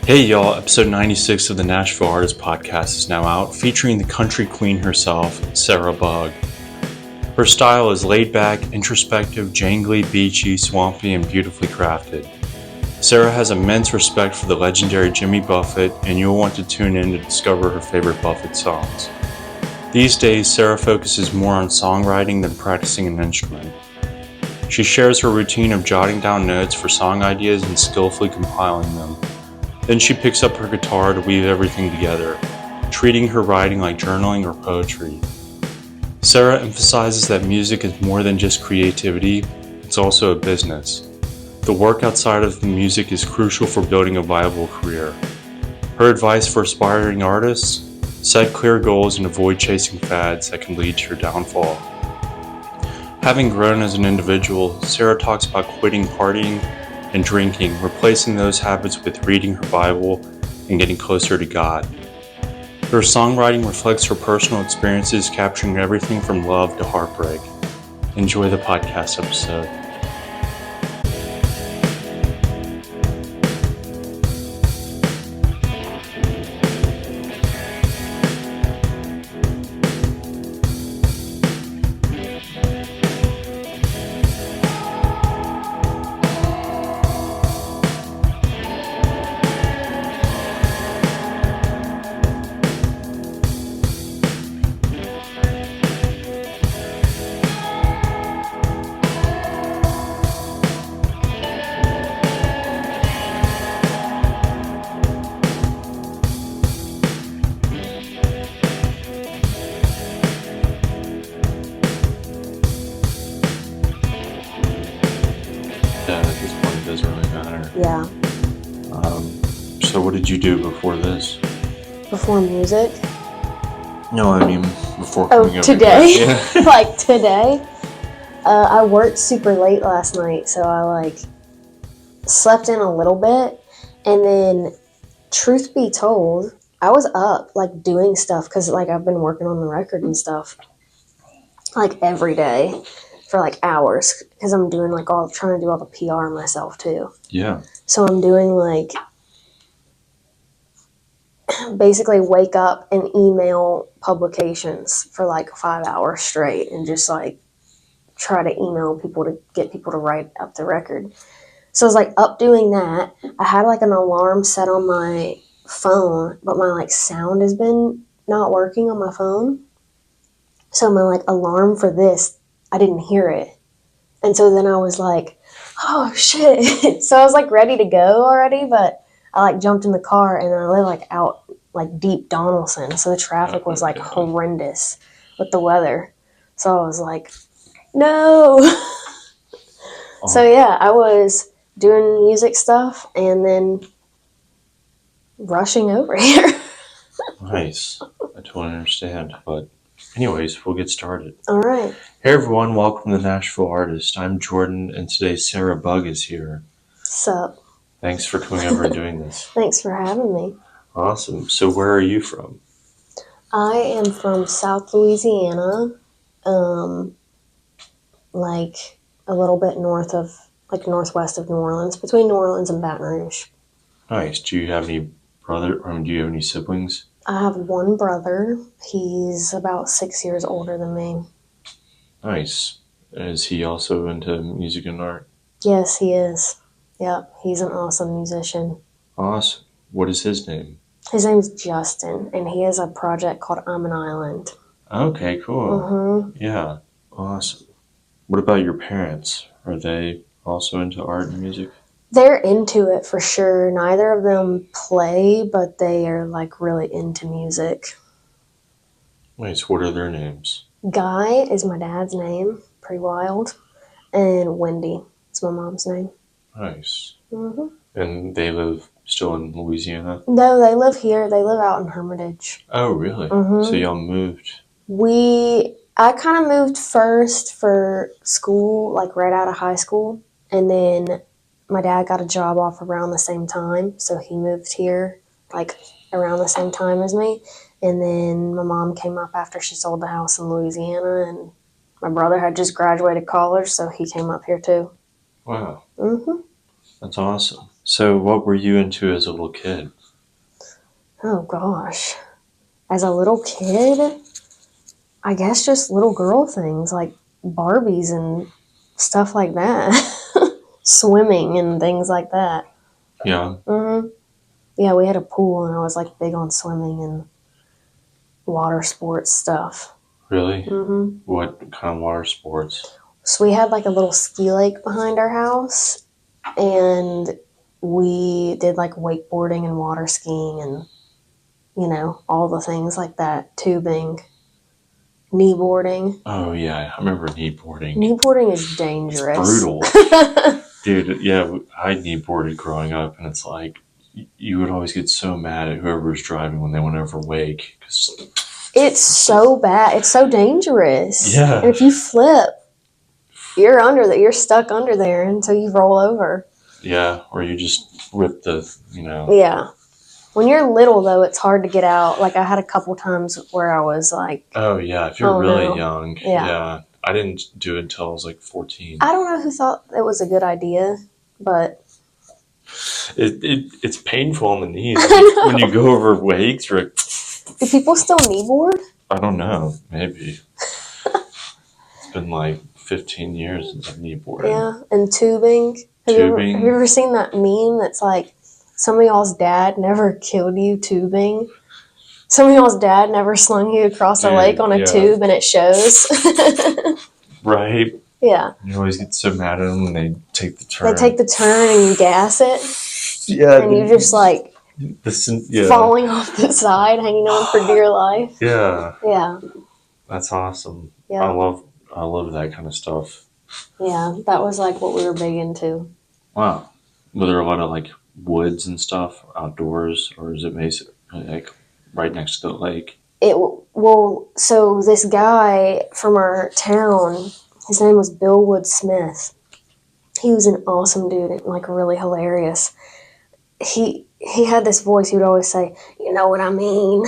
Hey y'all, episode 96 of the Nashville Artist podcast is now out, featuring the country queen herself, Sara Bug. Her style is laid back, introspective, jangly, beachy, swampy, and beautifully crafted. Sara has immense respect for the legendary Jimmy Buffett, and you'll want to tune in to discover her favorite Buffett songs. These days, Sara focuses more on songwriting than practicing an instrument. She shares her routine of jotting down notes for song ideas and skillfully compiling them. Then she picks up her guitar to weave everything together, treating her writing like journaling or poetry. Sara emphasizes that music is more than just creativity, it's also a business. The work outside of the music is crucial for building a viable career. Her advice for aspiring artists: set clear goals and avoid chasing fads that can lead to your downfall. Having grown as an individual, Sara talks about quitting partying and drinking, replacing those habits with reading her Bible and getting closer to God. Her songwriting reflects her personal experiences, capturing everything from love to heartbreak. Enjoy the podcast episode. At this point, it doesn't really matter. Yeah. So what did you do before this? Before music? No, I mean before coming over today? here. Yeah. Like today? I worked super late last night, so I slept in a little bit, and then truth be told, I was up doing stuff because I've been working on the record and stuff every day for hours because I'm doing trying to do all the PR myself too. Yeah. So I'm doing basically wake up and email publications for 5 hours straight and just try to email people to get people to write up the record. So I was up doing that. I had an alarm set on my phone, but my sound has been not working on my phone. So my alarm for this, I didn't hear it. And so then I was oh shit. So I was ready to go already, but I jumped in the car, and I live out deep Donaldson, so the traffic was horrendous with the weather. So I was no. So yeah, I was doing music stuff and then rushing over here. Nice. I totally understand. But anyways, we'll get started. All right. Hey everyone, welcome to the Nashville Artist. I'm Jordan, and today Sara Bug is here. Sup? Thanks for coming over and doing this. Thanks for having me. Awesome. So where are you from? I am from South Louisiana, a little bit north of, northwest of New Orleans, between New Orleans and Baton Rouge. Nice. Do you have any do you have any siblings? I have one brother. He's about 6 years older than me. Nice. Is he also into music and art? Yes, he is. Yep, he's an awesome musician. Awesome. What is his name? His name's Justin, and he has a project called I'm an Island. Okay, cool. Mm-hmm. Yeah, awesome. What about your parents? Are they also into art and music? They're into it for sure. Neither of them play, but they are really into music. Nice. What are their names? Guy is my dad's name, pretty wild, and Wendy is my mom's name. Nice. Mm-hmm. And they live still in Louisiana? No, they live here. They live out in Hermitage. Oh, really? Mm-hmm. So y'all moved? I kind of moved first for school, right out of high school, and then my dad got a job off around the same time, so he moved here around the same time as me. And then my mom came up after she sold the house in Louisiana, and my brother had just graduated college, so he came up here too. Wow. Mm-hmm. That's awesome. So what were you into as a little kid? Oh gosh. As a little kid, I guess just little girl things like Barbies and stuff like that. Swimming and things like that. Yeah, Yeah, we had a pool and I was like big on swimming and water sports stuff. really? hmm What kind of water sports? So we had like a little ski lake behind our house and we did like wakeboarding and water skiing and, all the things like that. Tubing, kneeboarding. Oh yeah, I remember kneeboarding. Kneeboarding is dangerous. Brutal. Dude, yeah, I kneeboarded growing up, and it's like you would always get so mad at whoever was driving when they went over wake. It's so bad. It's so dangerous. Yeah. And if you flip, you're stuck under there until you roll over. Yeah, or you just rip the. Yeah. When you're little, though, it's hard to get out. Like, I had a couple times where I was like, Oh, yeah, if you're oh, really no. young. Yeah. I didn't do it until I was like 14. I don't know who thought it was a good idea, but It's painful on the knees. When you go over wakes, you're like, do people still kneeboard? I don't know, maybe. It's been like 15 years since I've kneeboarded. Yeah, and tubing. Have Tubing. you ever seen that meme that's like, some of y'all's dad never killed you tubing? Some of y'all's dad never slung you across a lake on a tube and it shows. Right? Yeah. You always get so mad at them when they take the turn. They take the turn and you gas it. Yeah. And you just like falling off the side, hanging on for dear life. Yeah. Yeah. That's awesome. Yeah. I love that kind of stuff. Yeah, that was like what we were big into. Wow. Were there a lot of like woods and stuff outdoors, or is it basically like right next to the lake? So this guy from our town, his name was Bill Wood Smith. He was an awesome dude and like really hilarious. He had this voice. He would always say, "You know what I mean,"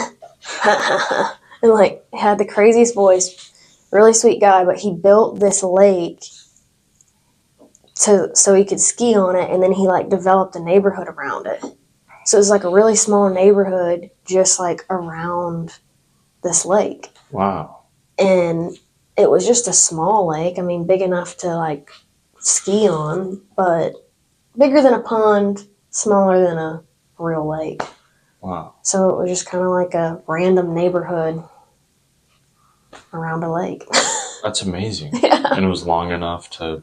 and like had the craziest voice. Really sweet guy, but he built this lake so he could ski on it, and then he like developed a neighborhood around it. So it was like a really small neighborhood just like around this lake. Wow. And it was just a small lake. I mean, big enough to like ski on, but bigger than a pond, smaller than a real lake. Wow. So it was just kind of like a random neighborhood around a lake. That's amazing. Yeah. And it was long enough to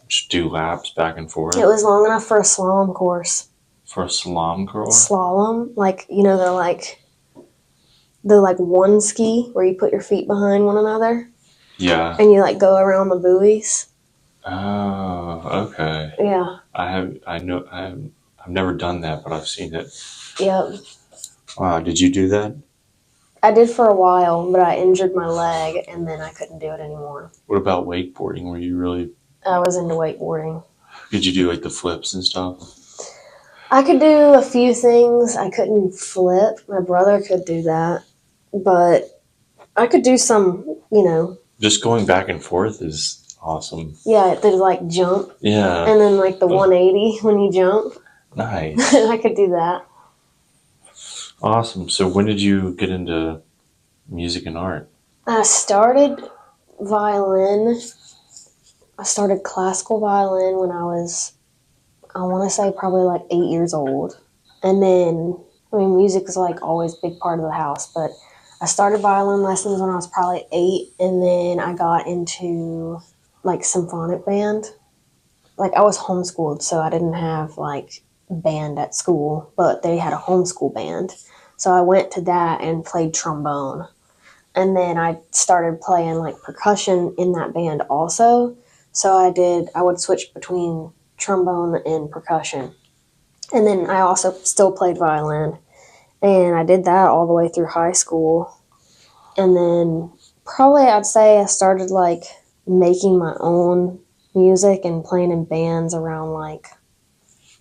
just do laps back and forth? It was long enough for a slalom course. For a slalom course? Slalom? Like, the one ski where you put your feet behind one another. Yeah. And you like go around the buoys. Oh, okay. Yeah. I've never done that, but I've seen it. Yep. Wow, did you do that? I did for a while, but I injured my leg and then I couldn't do it anymore. What about wakeboarding? Were you really... I was into wakeboarding. Could you do like the flips and stuff? I could do a few things. I couldn't flip. My brother could do that. But I could do some, Just going back and forth is awesome. Yeah, the like jump. Yeah. And then like the 180 when you jump. Nice. I could do that. Awesome. So when did you get into music and art? I started violin. I started classical violin when I was, I want to say probably like 8 years old. And then, music was like always a big part of the house, but I started violin lessons when I was probably 8, and then I got into like symphonic band. Like I was homeschooled, so I didn't have like band at school, but they had a homeschool band. So I went to that and played trombone. And then I started playing like percussion in that band also. So I would switch between trombone and percussion. And then I also still played violin. And I did that all the way through high school. And then probably I'd say I started like making my own music and playing in bands around like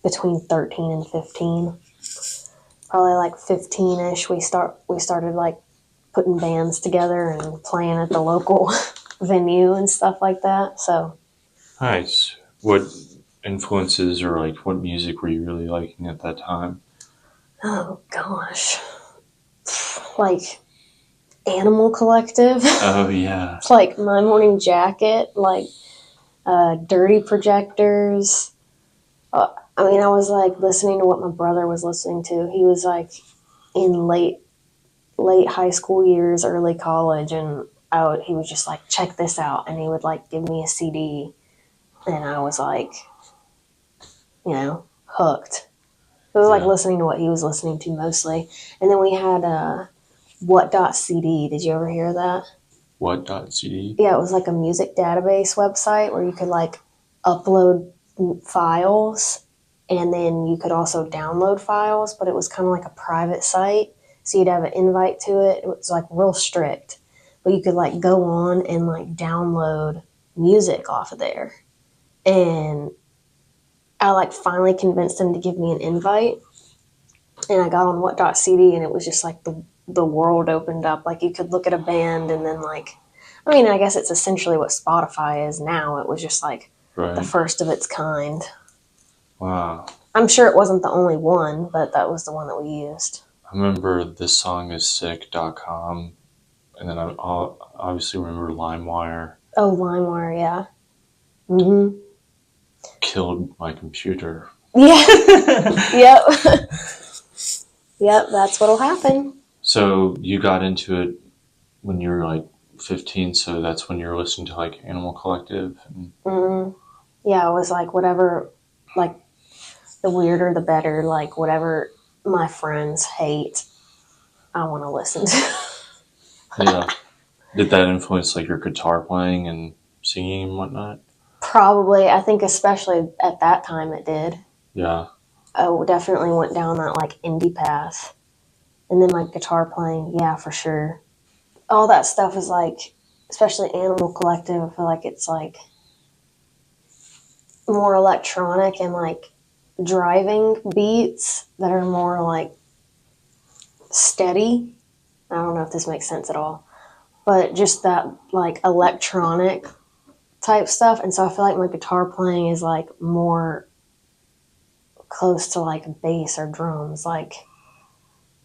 between 13 and 15. Probably like 15-ish we started like putting bands together and playing at the local venue and stuff like that. So nice. What influences or like what music were you really liking at that time? Oh gosh, like Animal Collective, Oh yeah. like My Morning Jacket, like Dirty Projectors. I mean, I was like listening to what my brother was listening to. He was like in late high school years, early college, and he was just like, check this out, and he would like give me a CD, and I was like, hooked. It was like Yeah. listening to what he was listening to mostly. And then we had what.cd. Did you ever hear that? What.cd? Yeah, it was like a music database website where you could like upload files, and then you could also download files, but it was kind of like a private site. So you'd have an invite to it. It was like real strict, but you could like go on and like download music off of there. And I like finally convinced him to give me an invite, and I got on what.cd, and it was just like the world opened up. Like you could look at a band, and then like, I mean, I guess it's essentially what Spotify is now. It was just like the Right. first of its kind. Wow. I'm sure it wasn't the only one, but that was the one that we used. I remember thissongissick.com, and then I obviously remember LimeWire. Oh, LimeWire, yeah. Mm-hmm. Killed my computer. Yeah. Yep. Yep, that's what'll happen. So you got into it when you were like 15, so that's when you were listening to like Animal Collective? Mm-hmm. Yeah, it was like whatever, like the weirder the better, like whatever my friends hate, I want to listen to. Yeah. Did that influence like your guitar playing and singing and whatnot? Probably, I think especially at that time it did. Yeah. I definitely went down that like indie path. And then like guitar playing, yeah, for sure. All that stuff is like, especially Animal Collective, I feel like it's like more electronic and like driving beats that are more like steady. I don't know if this makes sense at all, but just that like electronic type stuff. And so I feel like my guitar playing is like more close to like bass or drums. Like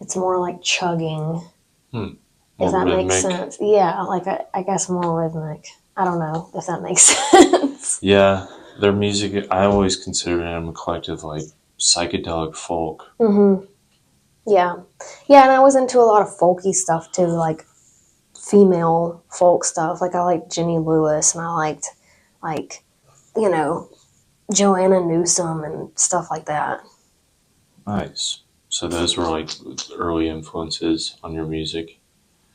it's more like chugging. More If that rhythmic. makes sense. Yeah, like I guess more rhythmic. I don't know if that makes sense. Yeah. Their music, I always considered Animal Collective like psychedelic folk. Mm-hmm. Yeah. Yeah, and I was into a lot of folky stuff too, like female folk stuff. Like I liked Jenny Lewis, and I liked like, you know, Joanna Newsom and stuff like that. Nice. So those were like early influences on your music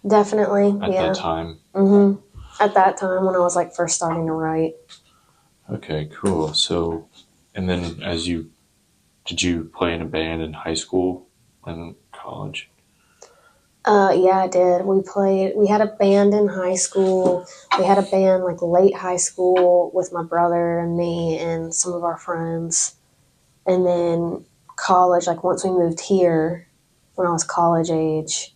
Definitely, at yeah. that time. Mm-hmm. At that time when I was like first starting to write. Okay, cool. So, and then did you play in a band in high school and college? Yeah, I did. We had a band in high school. We had a band like late high school with my brother and me and some of our friends. And then college, like once we moved here, when I was college age,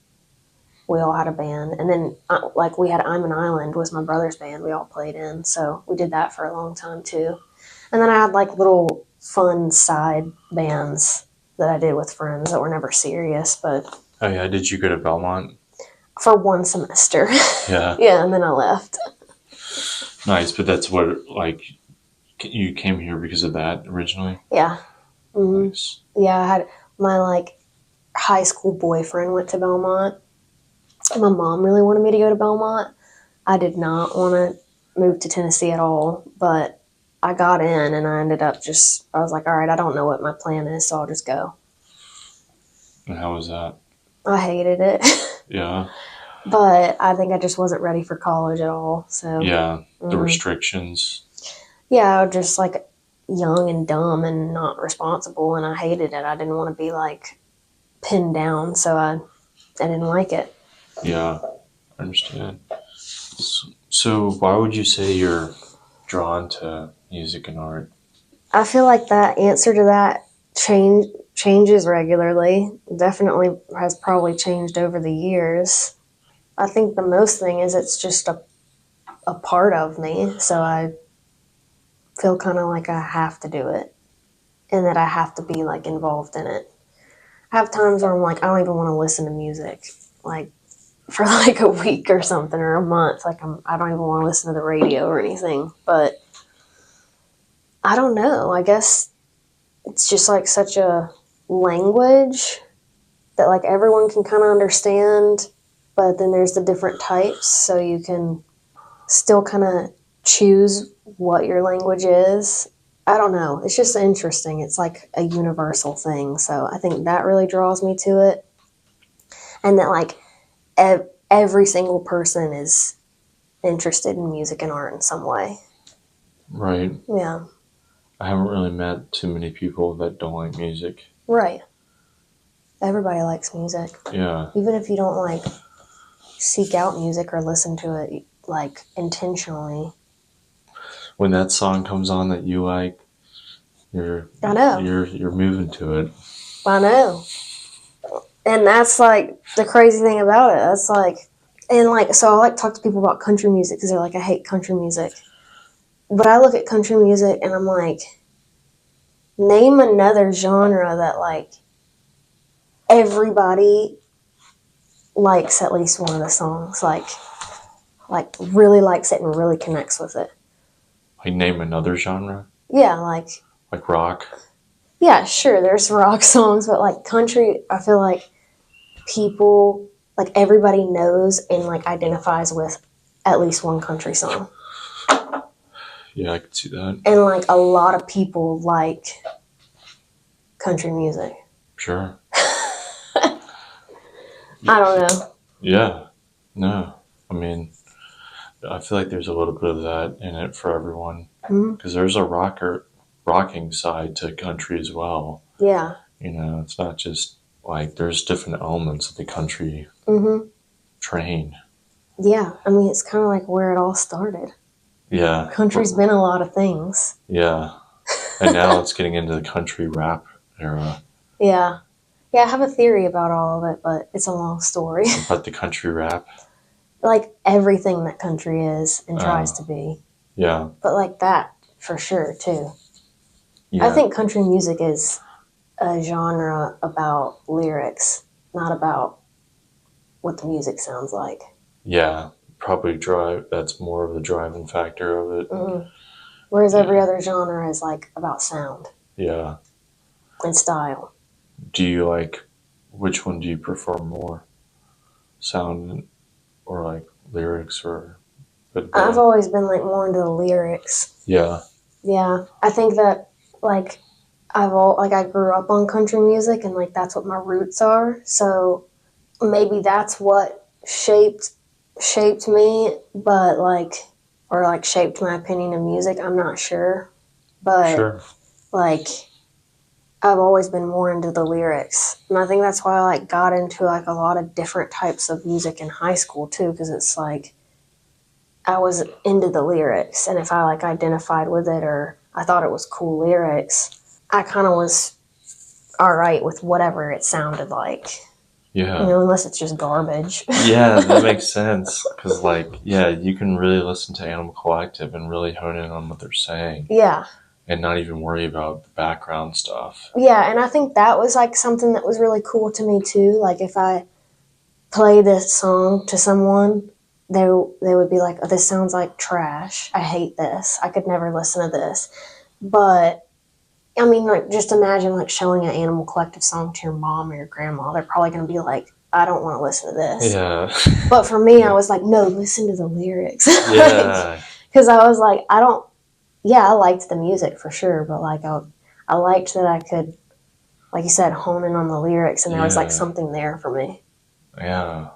we all had a band. And then like we had I'm an Island was my brother's band we all played in. So we did that for a long time too. And then I had like little fun side bands that I did with friends that were never serious, but Oh yeah, did you go to Belmont? for one semester. Yeah. Yeah, and then I left. Nice, but that's what like you came here because of that originally? Yeah. Mm-hmm. Nice. Yeah, I had my like high school boyfriend went to Belmont. My mom really wanted me to go to Belmont. I did not want to move to Tennessee at all, but I got in and I ended up I was like, all right, I don't know what my plan is, so I'll just go. And how was that? I hated it. Yeah. But I think I just wasn't ready for college at all. So Yeah, the restrictions. Yeah, I was just like young and dumb and not responsible, and I hated it. I didn't want to be like pinned down, so I didn't like it. Yeah, I understand. So why would you say you're drawn to music and art? I feel like that answer to that changes regularly. Definitely has probably changed over the years. I think the most thing is it's just a part of me. So I feel kind of like I have to do it and that I have to be like involved in it. I have times where I'm like, I don't even want to listen to music, like for like a week or something or a month. Like I don't even want to listen to the radio or anything. But I don't know. I guess it's just like such a language that like everyone can kind of understand, but then there's the different types, so you can still kind of choose what your language is. I don't know. It's just interesting. It's like a universal thing. So I think that really draws me to it. And that like every single person is interested in music and art in some way. Right. Yeah. I haven't really met too many people that don't like music. Right. Everybody likes music. Yeah. Even if you don't like seek out music or listen to it like intentionally. When that song comes on that you like, you're moving to it. I know. And that's like the crazy thing about it. That's like, and like, so I like talk to people about country music because they're like, I hate country music. But I look at country music and I'm like, name another genre that like everybody likes at least one of the songs, like really likes it and really connects with it. Like name another genre? Yeah, like rock? Yeah, sure, there's rock songs, but like country, I feel like people, like everybody knows and like identifies with at least one country song. Yeah, I could see that. And like a lot of people like country music. Sure. I don't know. Yeah. No. I mean, I feel like there's a little bit of that in it for everyone. Because there's a rocking side to country as well. Yeah. You know, it's not just like there's different elements of the country train. Yeah. I mean, it's kind of like where it all started. Yeah. Country's been a lot of things. Yeah. And now it's getting into the country rap era. Yeah. Yeah, I have a theory about all of it, but it's a long story. About the country rap? Like everything that country is and tries to be. Yeah. But like that for sure, too. Yeah. I think country music is a genre about lyrics, not about what the music sounds like. Yeah. Probably that's more of the driving factor of it. Whereas every other genre is like about sound. Yeah. And style. Do you like, which one do you prefer more? Sound or like lyrics or? I've always been like more into the lyrics. Yeah. Yeah. I think that like I grew up on country music and like that's what my roots are. So maybe that's what shaped me, but like, or like shaped my opinion of music. I'm not sure. But sure. Like, I've always been more into the lyrics. And I think that's why I like got into like a lot of different types of music in high school too, because it's like I was into the lyrics, and if I like identified with it or I thought it was cool lyrics, I kind of was all right with whatever it sounded like. Yeah. You know, unless it's just garbage. Yeah, that makes sense. Because, like, yeah, you can really listen to Animal Collective and really hone in on what they're saying. Yeah. And not even worry about the background stuff. Yeah, and I think that was like something that was really cool to me too. Like if I play this song to someone, they would be like, oh, this sounds like trash. I hate this. I could never listen to this. But I mean, like, just imagine like showing an Animal Collective song to your mom or your grandma. They're probably going to be like, I don't want to listen to this. Yeah. But for me, I was like, no, listen to the lyrics. Yeah. Because I was like, I liked the music for sure, but like I liked that I could, like you said, hone in on the lyrics, and there was like something there for me. Yeah.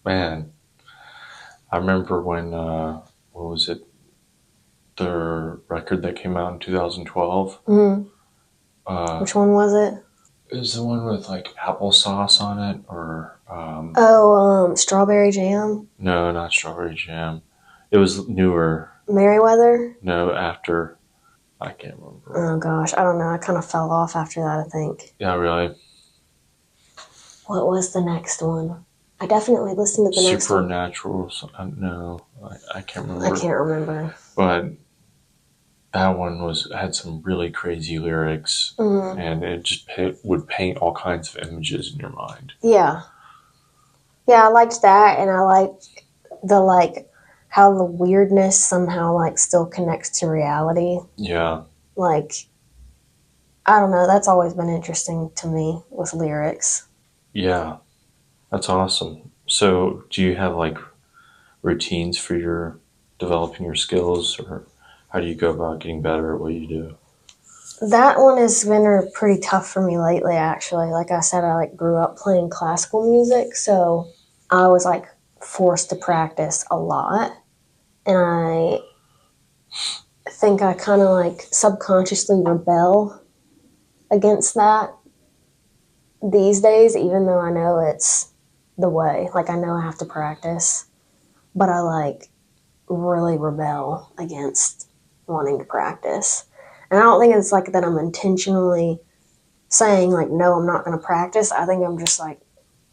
Man. I remember when, what was it? The record that came out in 2012. Which one was it? It was the one with like applesauce on it, or Strawberry Jam? No, not Strawberry Jam. It was newer. Merriweather? No, after. I can't remember. Oh gosh, I don't know. I kind of fell off after that, I think. Yeah, really? What was the next one? I definitely listened to the next one. Supernatural. No, I can't remember. I can't remember. But That one had some really crazy lyrics, and it just would paint all kinds of images in your mind. Yeah. Yeah, I liked that, and I liked the, like, how the weirdness somehow, like, still connects to reality. Yeah. Like, I don't know, that's always been interesting to me with lyrics. Yeah. That's awesome. So, do you have like routines for your developing your skills, or how do you go about getting better at what you do? That one has been pretty tough for me lately, actually. Like I said, I like grew up playing classical music, so I was like forced to practice a lot. And I think I kind of like subconsciously rebel against that these days, even though I know it's the way. Like I know I have to practice, but I like really rebel against wanting to practice. And I don't think it's like that I'm intentionally saying like, no, I'm not going to practice. I think I'm just like,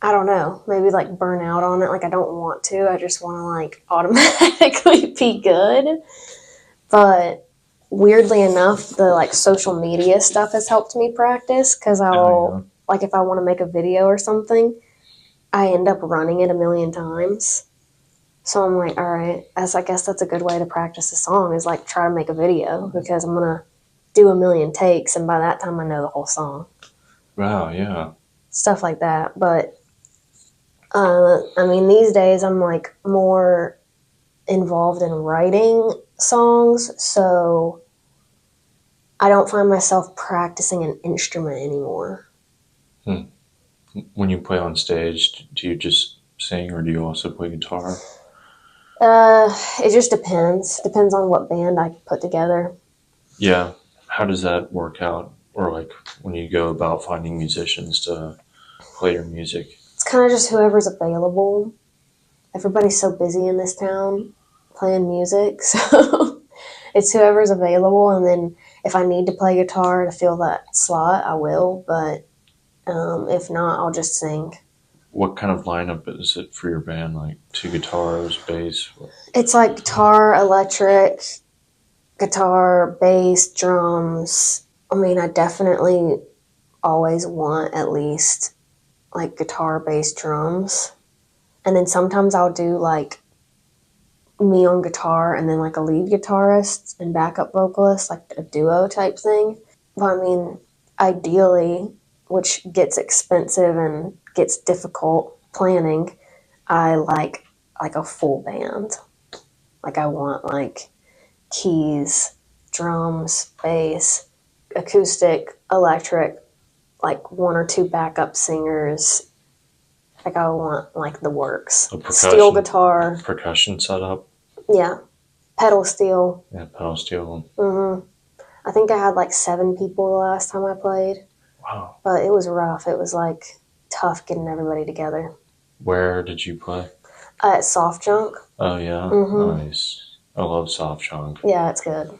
I don't know, maybe like burn out on it. Like I don't want to. I just want to like automatically be good. But weirdly enough, the like social media stuff has helped me practice because Oh, I'll like if I want to make a video or something, I end up running it a million times. So I'm like, all right, as I guess that's a good way to practice a song is like try to make a video because I'm gonna do a million takes and by that time I know the whole song. yeah. Wow, yeah. Stuff like that. But I mean, these days I'm like more involved in writing songs, so I don't find myself practicing an instrument anymore. Hmm. When you play on stage, do you just sing, or do you also play guitar? It just depends. Depends on what band I put together. Yeah. How does that work out? Or like when you go about finding musicians to play your music? It's kind of just whoever's available. Everybody's so busy in this town playing music, so it's whoever's available. And then if I need to play guitar to fill that slot, I will. But if not, I'll just sing. What kind of lineup is it for your band? Like two guitars, bass? It's like guitar, electric, guitar, bass, drums. I mean, I definitely always want at least like guitar, bass, drums. And then sometimes I'll do like me on guitar and then like a lead guitarist and backup vocalist, like a duo type thing. But I mean, ideally, which gets expensive and gets difficult planning, I like a full band. Like I want like keys, drums, bass, acoustic, electric, like one or two backup singers. Like I want like the works. A Steel guitar, percussion setup? yeah, pedal steel. Yeah, pedal steel. I think I had like 7 people the last time I played, Wow. but it was rough. It was like tough getting everybody together. Where did you play? At Soft Junk. Oh, yeah? Nice. I love Soft Chunk. Yeah, it's good.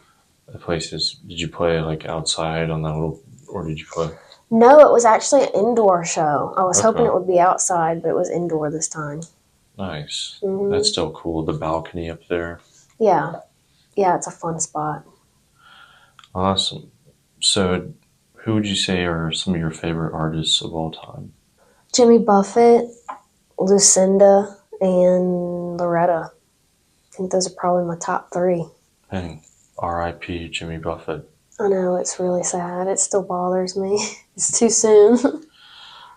The places, did you play like outside on that little, or did you play? No, it was actually an indoor show. I was hoping Okay. it would be outside, but it was indoor this time. Nice. That's still cool. The balcony up there. Yeah. Yeah, it's a fun spot. Awesome. So, who would you say are some of your favorite artists of all time? Jimmy Buffett, Lucinda, and Loretta. I think those are probably my top 3. Dang. R.I.P. Jimmy Buffett. I know, it's really sad. It still bothers me. It's too soon.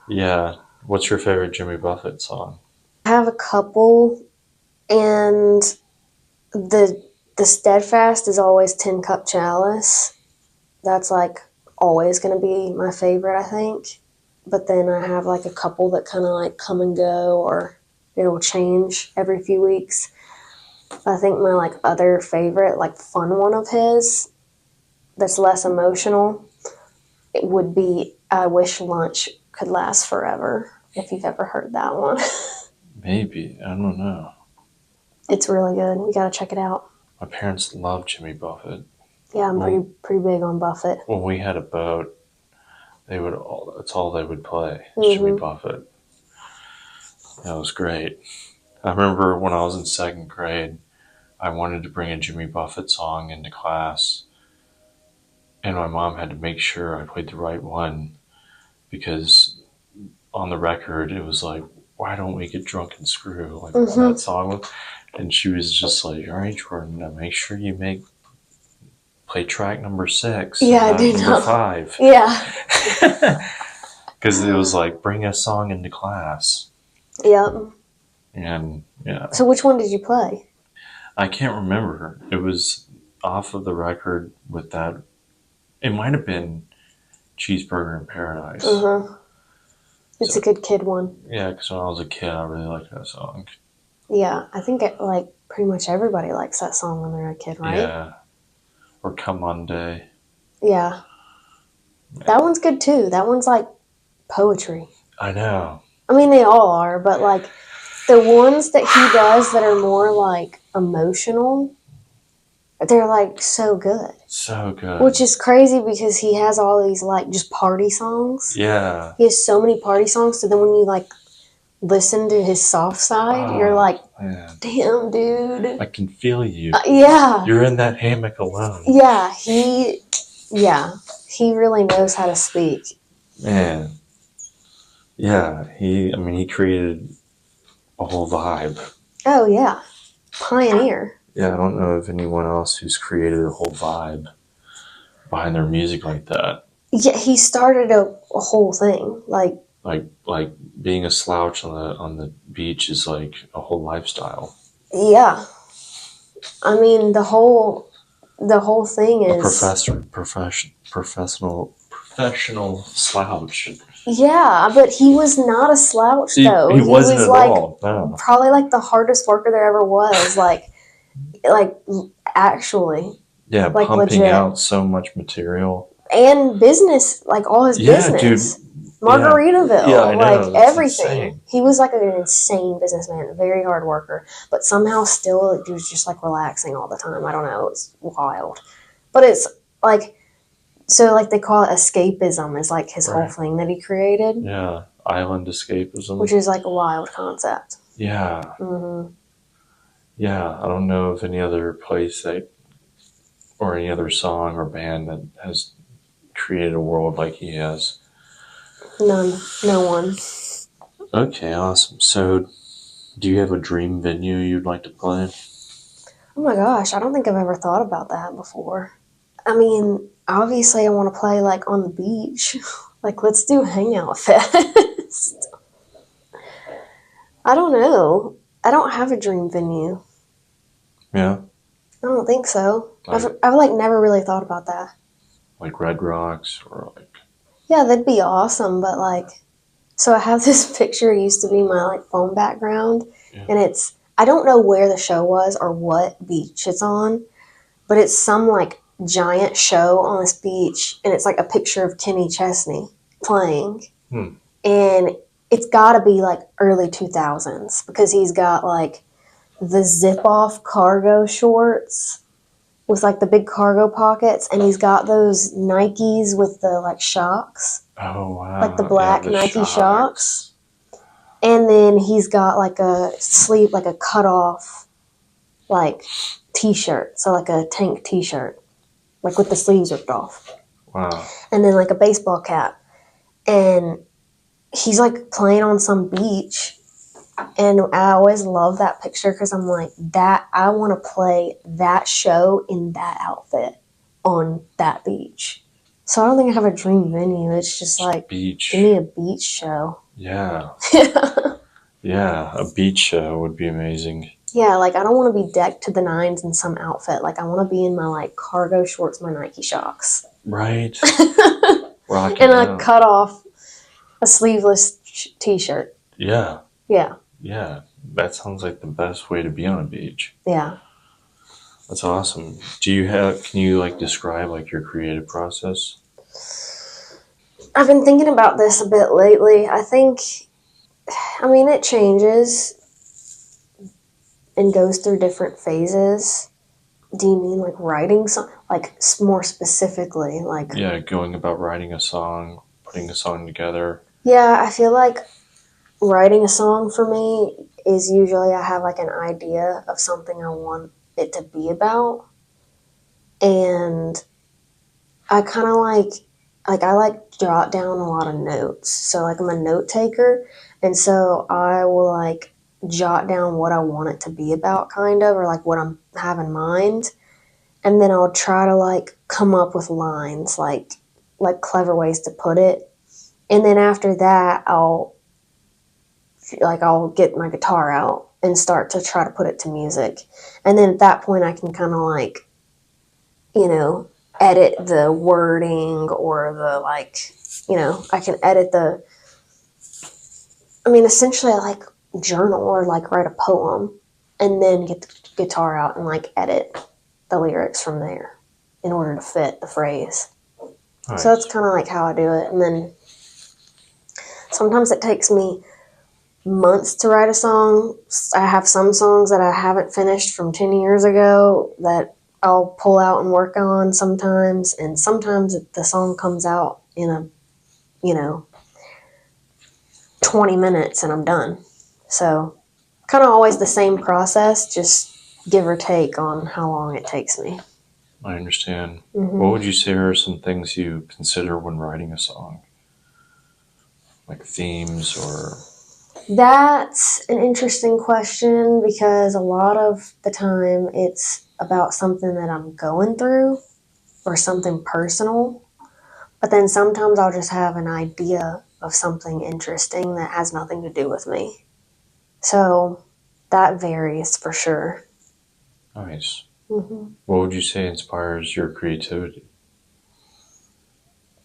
Yeah. What's your favorite Jimmy Buffett song? I have a couple, and the steadfast is always Tin Cup Chalice. That's like always going to be my favorite, I think. But then I have like a couple that kind of like come and go, or it'll change every few weeks. I think my like other favorite, like fun one of his that's less emotional, it would be I Wish Lunch Could Last Forever, if you've ever heard that one. Maybe. I don't know. It's really good. You got to check it out. My parents love Jimmy Buffett. Yeah, I'm pretty big on Buffett. When we had a boat, that's all they would play, Jimmy Buffett. That was great. I remember when I was in second grade, I wanted to bring a Jimmy Buffett song into class, and my mom had to make sure I played the right one because on the record it was like, why don't we get drunk and screw, like that song. And she was just like, all right, Jordan, now make sure you play track number 6, Yeah, I not do number know. 5. Yeah. Because it was like, bring a song into class. Yep. And yeah. So which one did you play? I can't remember. It was off of the record with that. It might have been Cheeseburger in Paradise. It's a good kid one. Yeah, because when I was a kid, I really liked that song. Yeah, I think like pretty much everybody likes that song when they're a kid, right? Yeah. Or Come Monday. Yeah. That one's good too. That one's like poetry. I know. I mean, they all are, but like the ones that he does that are more like emotional, they're like so good. So good. Which is crazy because he has all these like just party songs. Yeah. He has so many party songs. So then when you like listen to his soft side, you're like, man. Damn, dude. I can feel you. Yeah. You're in that hammock alone. Yeah, he really knows how to speak. Man. Yeah, he created a whole vibe. Oh, yeah. Pioneer. Yeah, I don't know of anyone else who's created a whole vibe behind their music like that. Yeah, he started a whole thing. Like being a slouch on the beach is like a whole lifestyle. Yeah. I mean, the whole thing is a professional slouch. Yeah, but he was not a slouch though. He wasn't was at like all. No. Probably like the hardest worker there ever was. like actually. Yeah, like pumping legit. out so much material. And business, like all his business. Dude. Margaritaville, yeah, I know. like That's everything. insane. He was like an insane businessman, a very hard worker, but somehow still he was just like relaxing all the time. I don't know, it's wild. But it's like, so like they call it escapism is like his whole thing that he created. Yeah, island escapism. Which is like a wild concept. Yeah. Mm-hmm. Yeah, I don't know of any other place or any other song or band that has created a world like he has. None. No one. Okay, awesome. So, do you have a dream venue you'd like to play? Oh my gosh, I don't think I've ever thought about that before. I mean, obviously I want to play like on the beach. Like, let's do Hangout Fest. I don't know. I don't have a dream venue. Yeah? I don't think so. I've like never really thought about that. Like Red Rocks or like... Yeah, that'd be awesome, but like... So I have this picture, it used to be my like phone background, and it's... I don't know where the show was or what beach it's on, but it's some like giant show on this beach, and it's like a picture of Kenny Chesney playing. And it's got to be like early 2000s because he's got like the zip-off cargo shorts with like the big cargo pockets, and he's got those Nikes with the like shocks. Oh, wow. Like the black Nike shocks. And then he's got like a sleeve, like a cut-off like t-shirt. So like a tank t-shirt. Like with the sleeves ripped off. Wow. And then like a baseball cap. And he's like playing on some beach. And I always love that picture because I'm like, I want to play that show in that outfit on that beach. So I don't think I have a dream venue. It's just like, beach. Give me a beach show. Yeah. Yeah, a beach show would be amazing. Yeah, like I don't want to be decked to the nines in some outfit. Like I want to be in my like cargo shorts, my Nike shocks. Right. And I cut off a sleeveless t-shirt. Yeah. Yeah. Yeah. That sounds like the best way to be on a beach. Yeah. That's awesome. Can you like describe like your creative process? I've been thinking about this a bit lately. I mean, it changes and goes through different phases. Do you mean like writing like more specifically? Like yeah, going about writing a song, putting a song together. Yeah, I feel like writing a song for me is usually I have like an idea of something I want it to be about, and I kind of I like jot down a lot of notes. So like I'm a note taker, and so I will like jot down what I want it to be about, kind of, or like what I'm have in mind, and then I'll try to like come up with lines, like clever ways to put it, and then after that I'll get my guitar out and start to try to put it to music, and then at that point I can kind of like, you know, edit the wording or the like, I can edit essentially I like journal or like write a poem and then get the guitar out and like edit the lyrics from there in order to fit the phrase. Nice. So that's kind of like how I do it. And then sometimes it takes me months to write a song. I have some songs that I haven't finished from 10 years ago that I'll pull out and work on sometimes, and sometimes the song comes out in a, 20 minutes and I'm done. So kind of always the same process, just give or take on how long it takes me. I understand. What would you say are some things you consider when writing a song? Like themes or... That's an interesting question because a lot of the time it's about something that I'm going through or something personal. But then sometimes I'll just have an idea of something interesting that has nothing to do with me. So that varies for sure. Nice. Mm-hmm. What would you say inspires your creativity?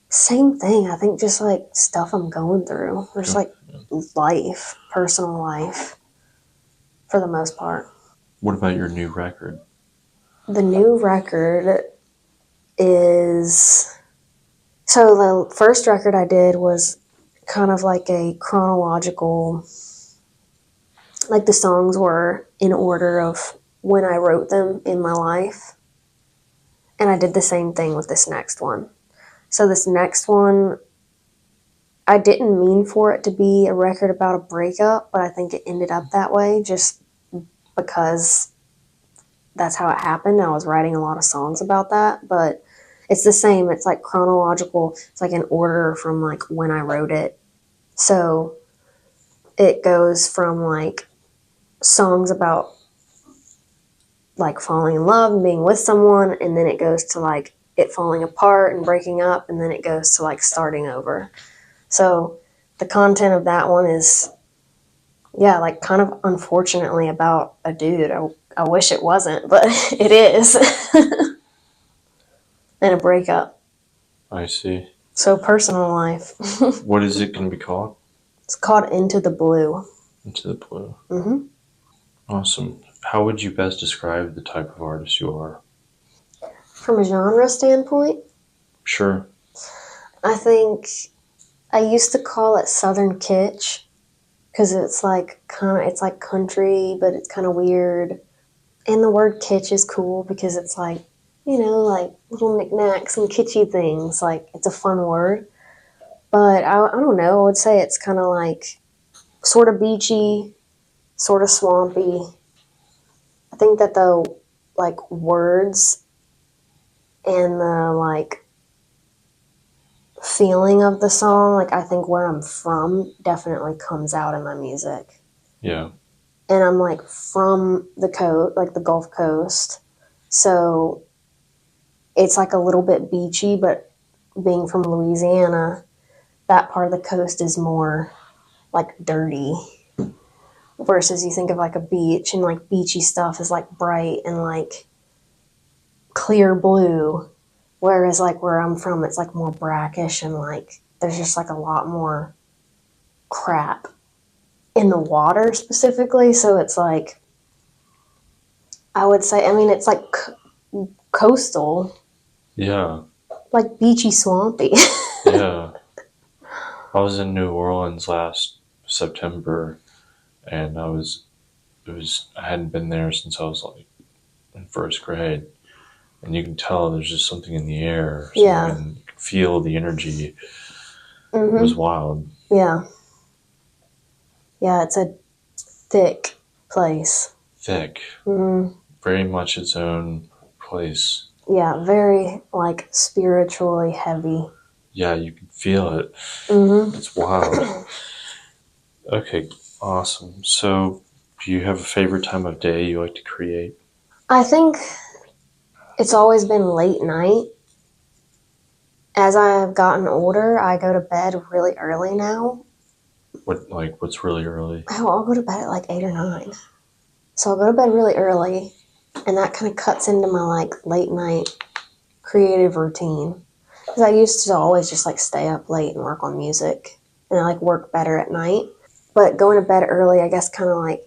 Same thing. I think just like stuff I'm going through. There's like life, personal life, for the most part. What about your new record? The new record is... So the first record I did was kind of like a chronological, like the songs were in order of when I wrote them in my life. And I did the same thing with this next one. So this next one, I didn't mean for it to be a record about a breakup, but I think it ended up that way just because that's how it happened. I was writing a lot of songs about that, but it's the same. It's like chronological. It's like an order from like when I wrote it. So it goes from like songs about like falling in love and being with someone, and then it goes to like it falling apart and breaking up, and then it goes to like starting over. So the content of that one is, yeah, like kind of unfortunately about a dude. I wish it wasn't, but it is. And a breakup. I see. So personal life. What is it going to be called? It's called Into the Blue. Into the Blue. Mm-hmm. Awesome. How would you best describe the type of artist you are? From a genre standpoint, Sure. I think I used to call it Southern Kitsch because it's like it's like country, but it's kind of weird. And the word kitsch is cool because it's like, like little knickknacks and kitschy things. Like it's a fun word. But I don't know. I would say it's kind of like sort of beachy, sort of swampy. I think that the like words and the like feeling of the song, like I think where I'm from definitely comes out in my music. Yeah. And I'm like from the coast, like the Gulf Coast. So it's like a little bit beachy, but being from Louisiana, that part of the coast is more like dirty. Versus you think of like a beach and like beachy stuff is like bright and like clear blue. Whereas like where I'm from, it's like more brackish and like there's just like a lot more crap in the water specifically. So it's like, I would say, it's like coastal. Yeah. Like beachy, swampy. Yeah. I was in New Orleans last September, and I hadn't been there since I was like in first grade. And you can tell there's just something in the air. Yeah. And you can feel the energy. Mm-hmm. It was wild. Yeah. Yeah, it's a thick place. Thick. Mm-hmm. Very much its own place. Yeah, very like spiritually heavy. Yeah, you can feel it. Mm-hmm. It's wild. Okay, awesome. So, do you have a favorite time of day you like to create? I think it's always been late night. As I've gotten older, I go to bed really early now. What's really early? Oh, I'll go to bed at like 8 or 9. So I'll go to bed really early, and that kind of cuts into my like late night creative routine. Because I used to always just like stay up late and work on music, and I like work better at night. But going to bed early, I guess, kind of like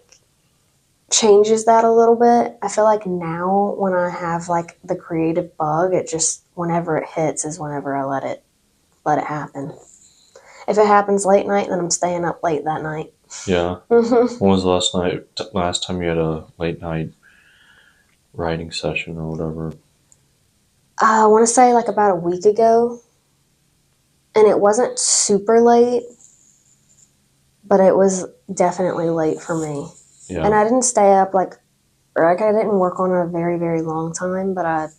changes that a little bit. I feel like now when I have like the creative bug, it just whenever it hits is whenever I let it happen. If it happens late night, then I'm staying up late that night. Yeah. Mm-hmm. When was the last time you had a late night writing session or whatever? I want to say like about a week ago, and it wasn't super late, but it was definitely late for me. Yeah. And I didn't stay up or I didn't work on a very, very long time, but I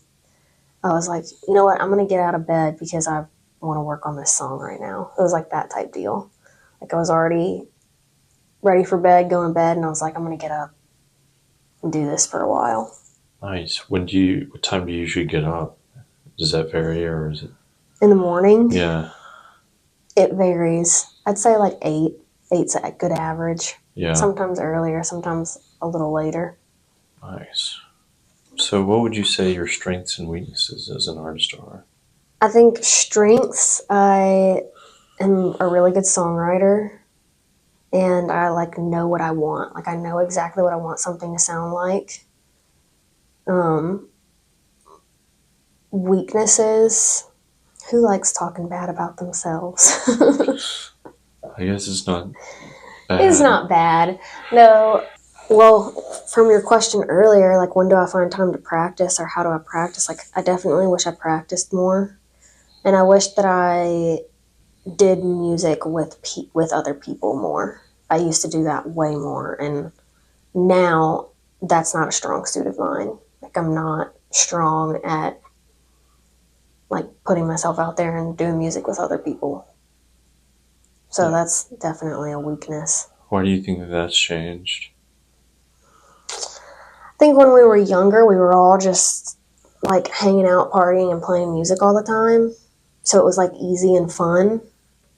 was like, you know what, I'm going to get out of bed because I want to work on this song right now. It was like that type deal. Like I was already ready for bed, going to bed, and I was like, I'm going to get up and do this for a while. Nice. What time do you usually get up? Does that vary or is it? In the morning, Yeah. it varies. I'd say like 8. 8's a good average. Yeah. Sometimes earlier, sometimes a little later. Nice. So, what would you say your strengths and weaknesses as an artist are? I think strengths, I am a really good songwriter, and I like know what I want. Like I know exactly what I want something to sound like. Um, Weaknesses, who likes talking bad about themselves? I guess it's not bad. It's not bad. No. Well, from your question earlier, like when do I find time to practice or how do I practice? Like I definitely wish I practiced more. And I wish that I did music with other people more. I used to do that way more, and now that's not a strong suit of mine. Like I'm not strong at like putting myself out there and doing music with other people. So that's definitely a weakness. Why do you think that that's changed? I think when we were younger, we were all just like hanging out, partying, and playing music all the time. So it was like easy and fun.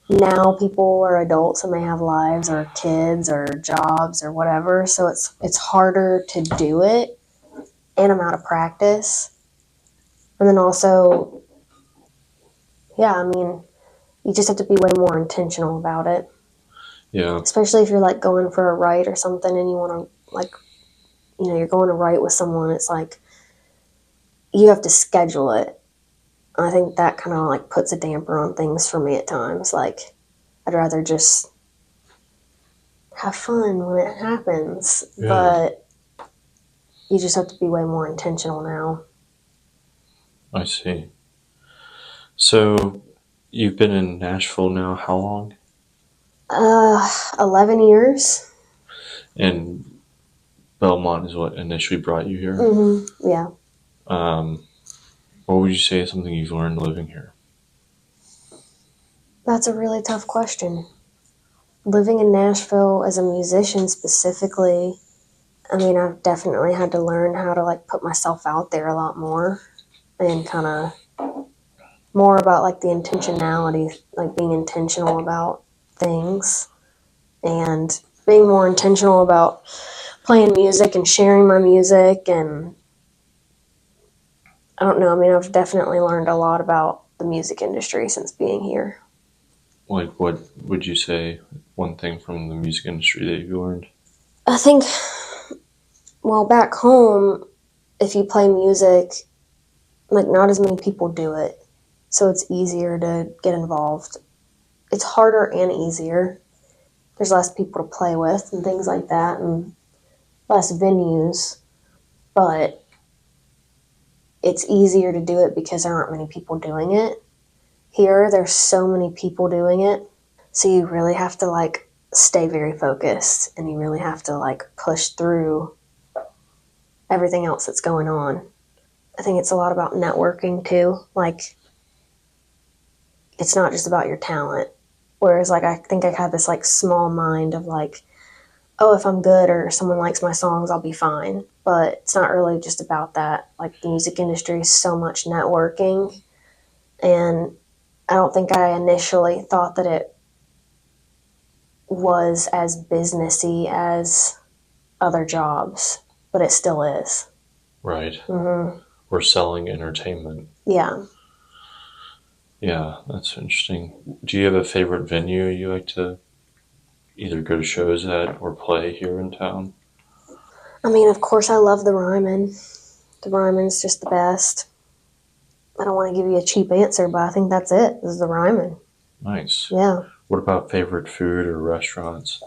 Now people are adults and they have lives or kids or jobs or whatever. So it's harder to do it, and I'm out of practice. And then also, yeah, I mean, you just have to be way more intentional about it. Yeah. Especially if you're like going for a write or something and you want to like, you're going to write with someone. It's like you have to schedule it. I think that kind of like puts a damper on things for me at times. Like I'd rather just have fun when it happens, Yeah. but you just have to be way more intentional now. I see. So, you've been in Nashville now how long? 11 years. And Belmont is what initially brought you here? Mm-hmm. Yeah. What would you say is something you've learned living here? That's a really tough question. Living in Nashville as a musician specifically, I mean, I've definitely had to learn how to like put myself out there a lot more and kind of more about like the intentionality, like being intentional about things and being more intentional about playing music and sharing my music. And I don't know, I mean, I've definitely learned a lot about the music industry since being here. Like, what would you say one thing from the music industry that you learned? I think, well, back home, if you play music, like not as many people do it. So it's easier to get involved. It's harder and easier. There's less people to play with and things like that and less venues. But it's easier to do it because there aren't many people doing it. Here, there's so many people doing it. So you really have to like stay very focused and you really have to like push through everything else that's going on. I think it's a lot about networking too. Like, it's not just about your talent. Whereas, like, I think I have this, like, small mind of, like, oh, if I'm good or someone likes my songs, I'll be fine. But it's not really just about that. Like, the music industry is so much networking. And I don't think I initially thought that it was as businessy as other jobs, but it still is. Right. Mm-hmm. We're selling entertainment. Yeah. Yeah, that's interesting. Do you have a favorite venue you like to either go to shows at or play here in town? I mean, of course, I love the Ryman. The Ryman's just the best. I don't want to give you a cheap answer, but I think that's it. This is the Ryman. Nice. Yeah. What about favorite food or restaurants?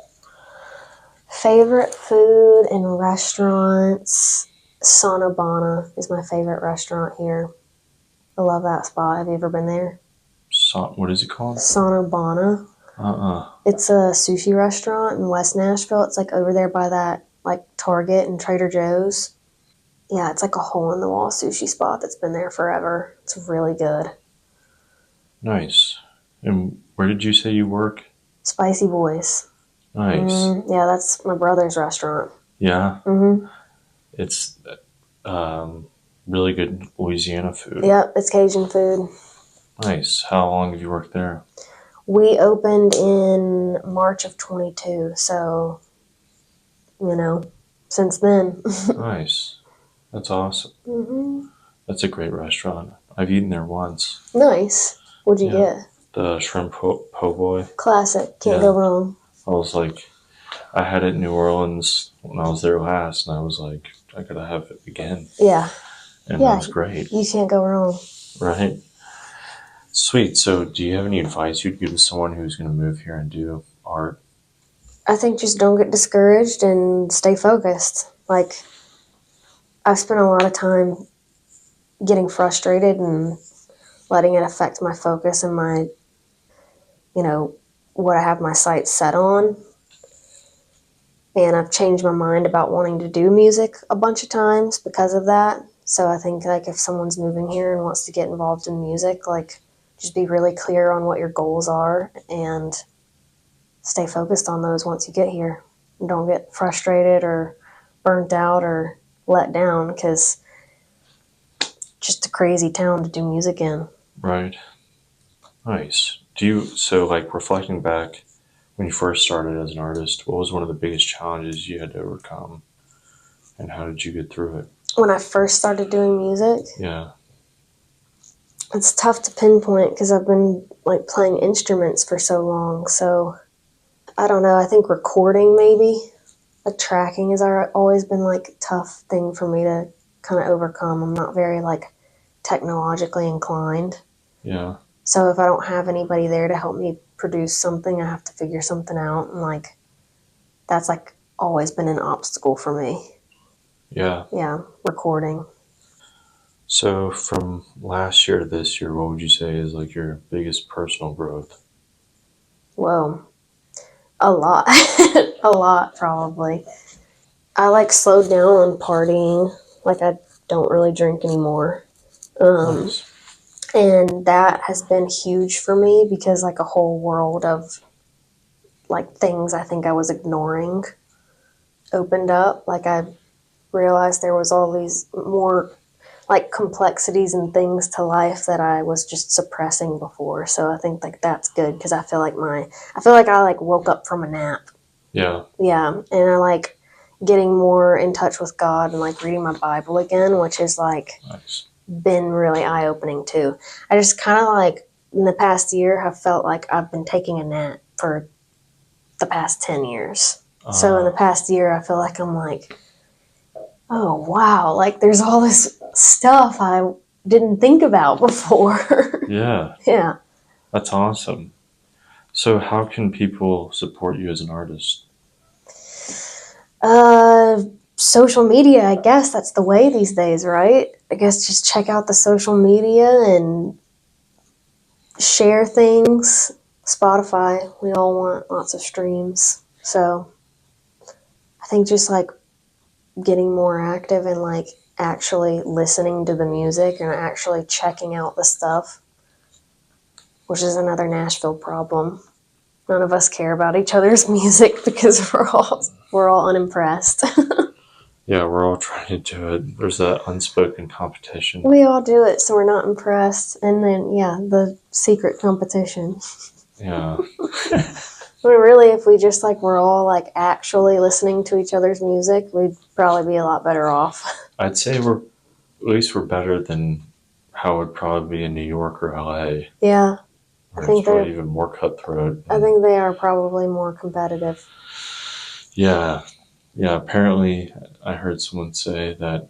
Favorite food and restaurants. Sonobana is my favorite restaurant here. I love that spot. Have you ever been there? What is it called? Sonobana. It's a sushi restaurant in West Nashville. It's like over there by that like Target and Trader Joe's. Yeah, it's like a hole in the wall sushi spot that's been there forever. It's really good. Nice. And where did you say you work? Spicy Boys. Nice. Yeah, that's my brother's restaurant. Yeah. Mm-hmm. It's really good Louisiana food. Yep, it's Cajun food. Nice. How long have you worked there? We opened in March of 22, so, since then. Nice. That's awesome. Mm-hmm. That's a great restaurant. I've eaten there once. Nice. What'd you get? The shrimp po' boy. Classic. Can't go wrong. I was like, I had it in New Orleans when I was there last, and I was like, I gotta have it again. Yeah. And that was great. You can't go wrong. Right. Sweet. So, do you have any advice you'd give to someone who's going to move here and do art? I think just don't get discouraged and stay focused. Like, I've spent a lot of time getting frustrated and letting it affect my focus and my, what I have my sights set on. And I've changed my mind about wanting to do music a bunch of times because of that. So I think, like, if someone's moving here and wants to get involved in music, like, just be really clear on what your goals are and stay focused on those once you get here. And don't get frustrated or burnt out or let down, because just a crazy town to do music in. Right. Nice. Like, reflecting back when you first started as an artist, what was one of the biggest challenges you had to overcome, and how did you get through it? When I first started doing music? Yeah. It's tough to pinpoint because I've been, like, playing instruments for so long. So, I don't know. I think recording, maybe. Like, tracking has always been, like, a tough thing for me to kind of overcome. I'm not very, like, technologically inclined. Yeah. So if I don't have anybody there to help me produce something, I have to figure something out. And, like, that's, like, always been an obstacle for me. Yeah. Yeah, recording. So from last year to this year, what would you say is, like, your biggest personal growth? Whoa. A lot. A lot, probably. I, like, slowed down on partying. Like, I don't really drink anymore. Nice. And that has been huge for me because, like, a whole world of, like, things I think I was ignoring opened up. Like, I realized there was all these more, like, complexities and things to life that I was just suppressing before. So I think, like, that's good because I feel like I, like, woke up from a nap. Yeah. Yeah. And I like getting more in touch with God and, like, reading my Bible again, which is, like, Nice. been really eye-opening too. I just kind of, like, in the past year have felt like I've been taking a nap for the past 10 years. So in the past year, I feel like I'm like, oh, wow, like, there's all this stuff I didn't think about before. Yeah. Yeah. That's awesome. So how can people support you as an artist? Social media, I guess that's the way these days, right? I guess just check out the social media and share things. Spotify, we all want lots of streams. So I think just, like, getting more active and, like, actually listening to the music and actually checking out the stuff, which is another Nashville problem. None of us care about each other's music because we're all unimpressed. Yeah, we're all trying to do it. There's that unspoken competition. We all do it, so we're not impressed. And then, the secret competition. Yeah. I mean, really, if we just, were all, actually listening to each other's music, we'd probably be a lot better off. I'd say we're better than how it would probably be in New York or LA. Yeah. Where it's probably even more cutthroat. I think they are probably more competitive. Yeah. Yeah, apparently I heard someone say that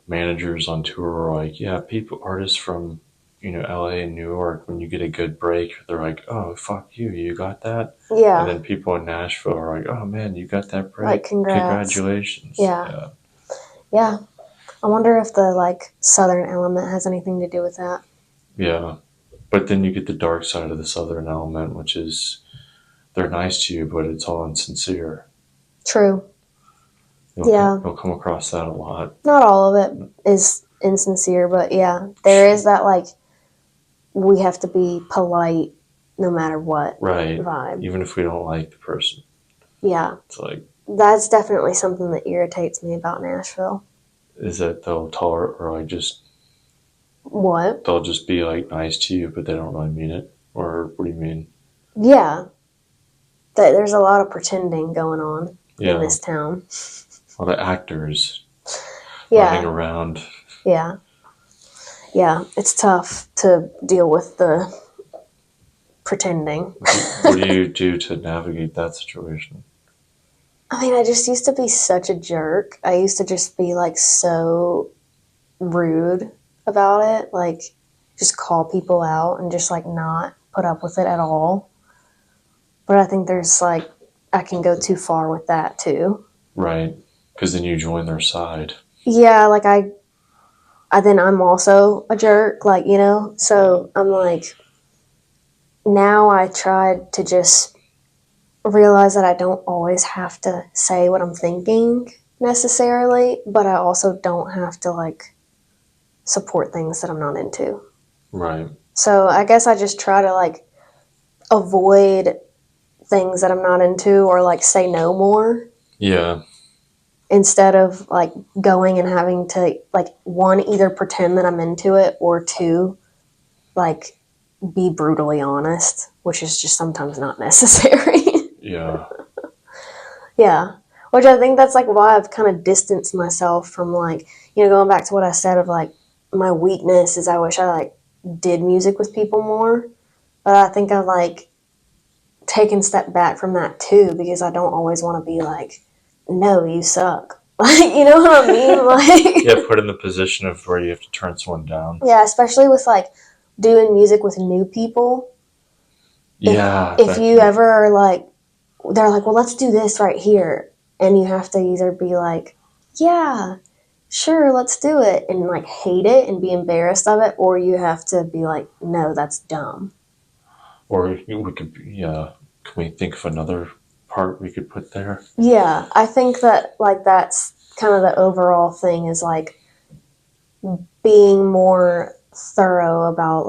managers on tour were like, yeah, artists from, LA and New York, when you get a good break, they're like, oh, fuck you, you got that? Yeah. And then people in Nashville are like, oh, man, you got that break? Like, congrats. Congratulations. Yeah. I wonder if the, Southern element has anything to do with that. Yeah. But then you get the dark side of the Southern element, which is they're nice to you, but it's all insincere. True. You'll come across that a lot. Not all of it is insincere, but there is that, we have to be polite no matter what vibe. Even if we don't like the person. Yeah. It's like... That's definitely something that irritates me about Nashville. Is that they'll tolerate, or just... What? They'll just be, nice to you, but they don't really mean it? Or what do you mean? Yeah. There's a lot of pretending going on in this town. A lot of actors running around. Yeah. Yeah, it's tough to deal with the pretending. What do you do to navigate that situation? I mean, I just used to be such a jerk. I used to just be, so rude about it. Just call people out and just, not put up with it at all. But I think there's, I can go too far with that, too. Right. Because then you join their side. Yeah, then I'm also a jerk, So I'm now I tried to just realize that I don't always have to say what I'm thinking necessarily, but I also don't have to, support things that I'm not into. Right. So I guess I just try to, avoid things that I'm not into or, say no more. Yeah. Instead of going and having to one, either pretend that I'm into it, or two, be brutally honest, which is just sometimes not necessary. Yeah. Yeah. Which I think that's why I've kind of distanced myself from going back to what I said of my weakness is I wish I did music with people more. But I think I've taken a step back from that too, because I don't always want to be no, you suck. You know what I mean? Yeah, put in the position of where you have to turn someone down. Yeah, especially with doing music with new people. Yeah. If you ever are they're well, let's do this right here. And you have to either be yeah, sure, let's do it. And hate it and be embarrassed of it. Or you have to be no, that's dumb. Or we could, can we think of another part we could put there? Yeah, I think that that's kind of the overall thing is being more thorough about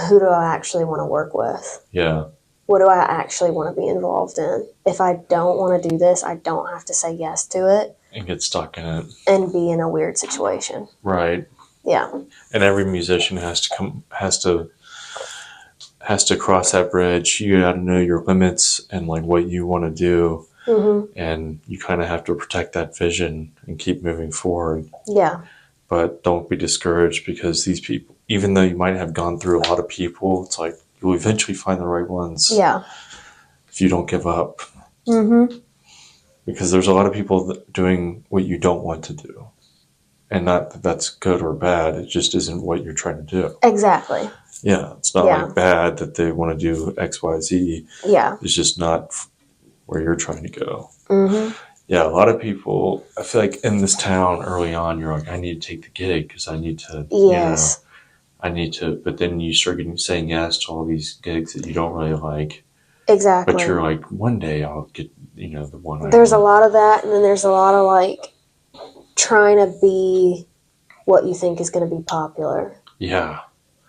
who do I actually want to work with? Yeah. What do I actually want to be involved in? If I don't want to do this, I don't have to say yes to it. And get stuck in it. And be in a weird situation. Right. Yeah. And every musician has to cross that bridge. You got to know your limits and what you want to do. Mm-hmm. And you kind of have to protect that vision and keep moving forward. Yeah. But don't be discouraged, because these people, even though you might have gone through a lot of people, it's you'll eventually find the right ones. Yeah. If you don't give up. Mm-hmm. Because there's a lot of people doing what you don't want to do. And not that that's good or bad. It just isn't what you're trying to do. Exactly. Yeah. It's not bad that they want to do X, Y, Z. Yeah. It's just not where you're trying to go. Mm-hmm. Yeah, a lot of people, I feel in this town early on, you're I need to take the gig because I need to, yes. I need to, but then you start saying yes to all these gigs that you don't really like. Exactly. But you're one day I'll get, the one. There's a lot of that, and then there's a lot of trying to be what you think is going to be popular. Yeah.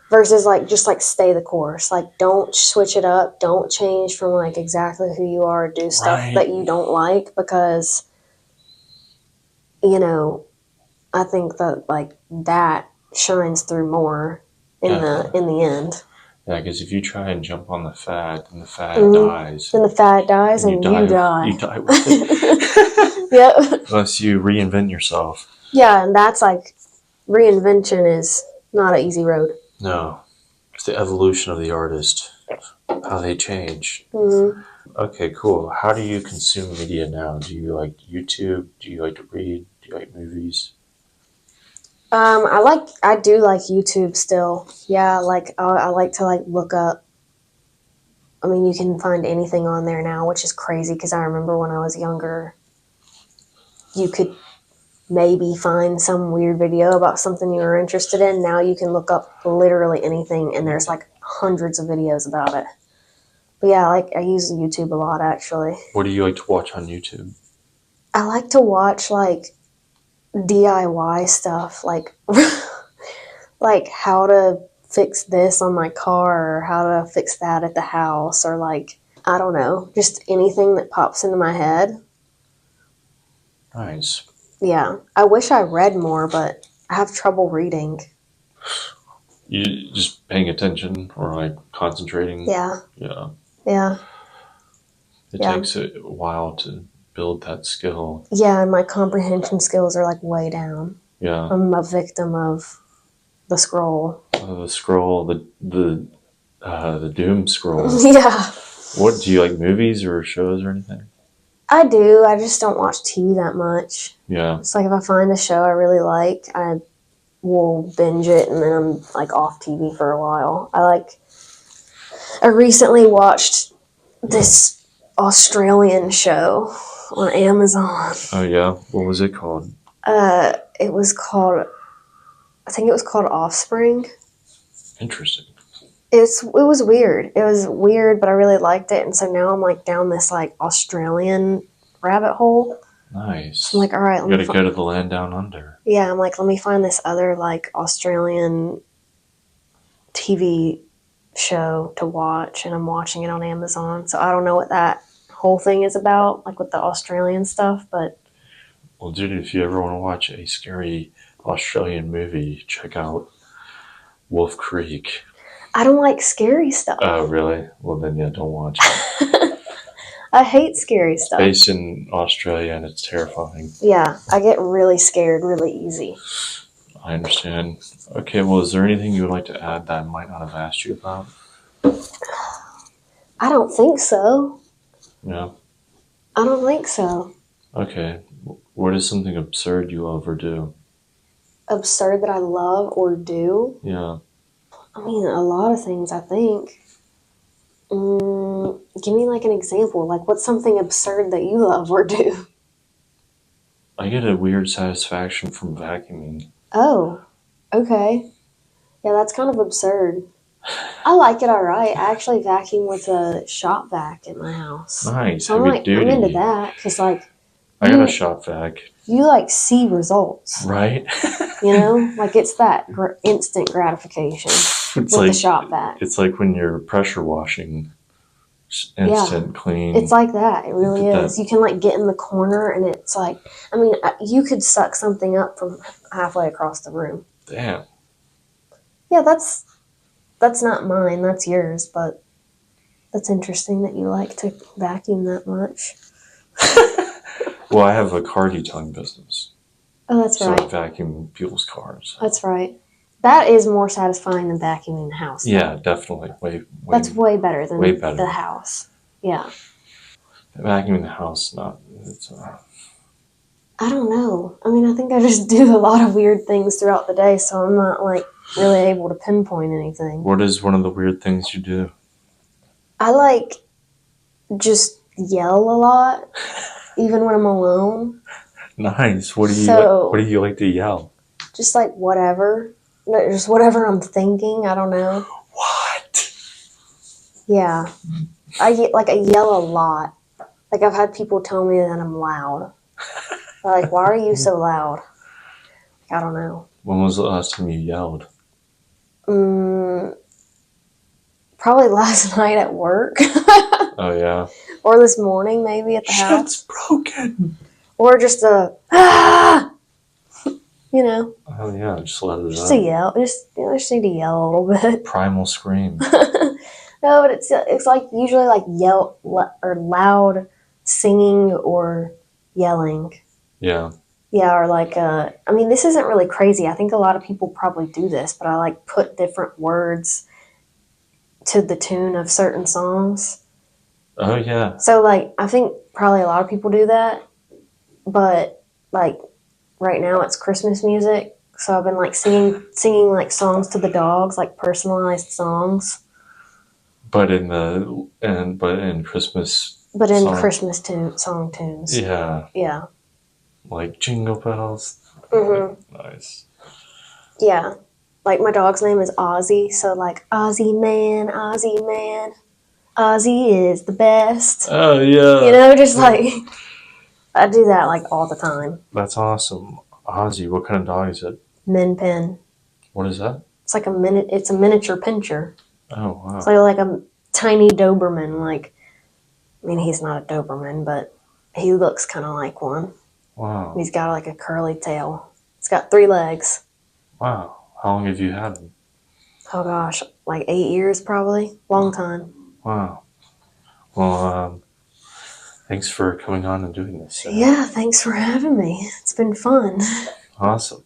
Versus like just like stay the course. Like don't switch it up. Don't change from like exactly who you are. Do stuff that you don't like because, you know, I think that like that shines through more in the end. Yeah, because if you try and jump on the fad, then the fad dies. Then the fad dies and you die. You die with it. Yep. Unless you reinvent yourself. Yeah, and that's like reinvention is not an easy road. No. It's the evolution of the artist, how they change. Mm-hmm. Okay, cool. How do you consume media now? Do you like YouTube? Do you like to read? Do you like movies? I do like YouTube still. Yeah, like I like to like look up. I mean, you can find anything on there now, which is crazy because I remember when I was younger, you could maybe find some weird video about something you were interested in. Now you can look up literally anything, and there's like hundreds of videos about it. But yeah, I use YouTube a lot actually. What do you like to watch on YouTube? I like to watch like DIY stuff, like like how to fix this on my car or how to fix that at the house or like I don't know, just anything that pops into my head. Nice. Yeah, I wish I read more, but I have trouble reading. You just paying attention or like concentrating? Yeah. It takes a while to build that skill. Yeah, and my comprehension skills are like way down. Yeah. I'm a victim of the scroll. The scroll, the doom scroll. Yeah. What do you like, movies or shows or anything? I do. I just don't watch TV that much. Yeah. It's like if I find a show I really like, I will binge it and then I'm like off TV for a while. I recently watched this Australian show on Amazon. Oh yeah? What was it called? It was called, I think it was called Offspring. Interesting. It was weird. It was weird, but I really liked it, and so now I'm like down this like Australian rabbit hole. Nice. So I'm like, all right, you gotta go to the land down under. Yeah, I'm like, let me find this other like Australian TV show to watch, and I'm watching it on Amazon. So I don't know what that whole thing is about, like with the Australian stuff, but. Well, dude, if you ever want to watch a scary Australian movie, check out Wolf Creek. I don't like scary stuff. Oh, really? Well, then, yeah, don't watch it. I hate scary stuff. Based in Australia, and it's terrifying. Yeah, I get really scared really easy. I understand. Okay, well, is there anything you would like to add that I might not have asked you about? I don't think so. Yeah? I don't think so. Okay. What is something absurd you love or do? Absurd that I love or do? Yeah. I mean, a lot of things, I think. Give me like an example. Like, what's something absurd that you love or do? I get a weird satisfaction from vacuuming. Oh, okay. Yeah, that's kind of absurd. I like it all right. I actually vacuum with a shop vac at my house. Nice. So I'm into that because like. I got a shop vac. You like see results. Right? You know? Like it's that instant gratification with the shop vac. It's like when you're pressure washing. Instant clean. It's like that. It really is. You can like get in the corner and it's like, I mean, you could suck something up from halfway across the room. Damn. Yeah, that's not mine. That's yours, but that's interesting that you like to vacuum that much. Well, I have a car detailing business. Oh, that's right. So I vacuum people's cars. That's right. That is more satisfying than vacuuming the house. Yeah, definitely. That's way better than better. The house. Yeah. Vacuuming the house, I don't know. I mean, I think I just do a lot of weird things throughout the day, so I'm not like really able to pinpoint anything. What is one of the weird things you do? I like just yell a lot, even when I'm alone. Nice. What do you like to yell? Just like whatever. Just whatever I'm thinking. I don't know. What? Yeah. I yell a lot. Like I've had people tell me that I'm loud. They're like, why are you so loud? I don't know. When was the last time you yelled? Probably last night at work. Oh, yeah. Or this morning, maybe at the house. Shit's broken. Or just a, ah! You know. Oh, yeah, just let it Just out. to yell. Just need to yell a little bit. Primal scream. No, but it's like usually like yell or loud singing or yelling. Yeah. Yeah, or like, I mean, this isn't really crazy. I think a lot of people probably do this, but I like put different words to the tune of certain songs. Oh, yeah. So, like, I think probably a lot of people do that, but like right now it's Christmas music, so I've been like singing like songs to the dogs, like personalized songs. But in Christmas. But in Christmas song tunes. Yeah. Yeah. Like Jingle Bells. Mm-hmm. Nice. Yeah. Like my dog's name is Ozzy, so like Ozzy man, Ozzy is the best. Oh, yeah. You know, just like I do that like all the time. That's awesome. Ozzy, what kind of dog is it? Min Pin. What is that? It's like it's a miniature pincher. Oh, wow. It's like a tiny Doberman. Like, I mean, he's not a Doberman, but he looks kind of like one. Wow. He's got like a curly tail. He's got 3 legs. Wow. How long have you had him? Oh gosh, like 8 years probably. Long time. Wow. Well, thanks for coming on and doing this. Yeah, thanks for having me. It's been fun. Awesome.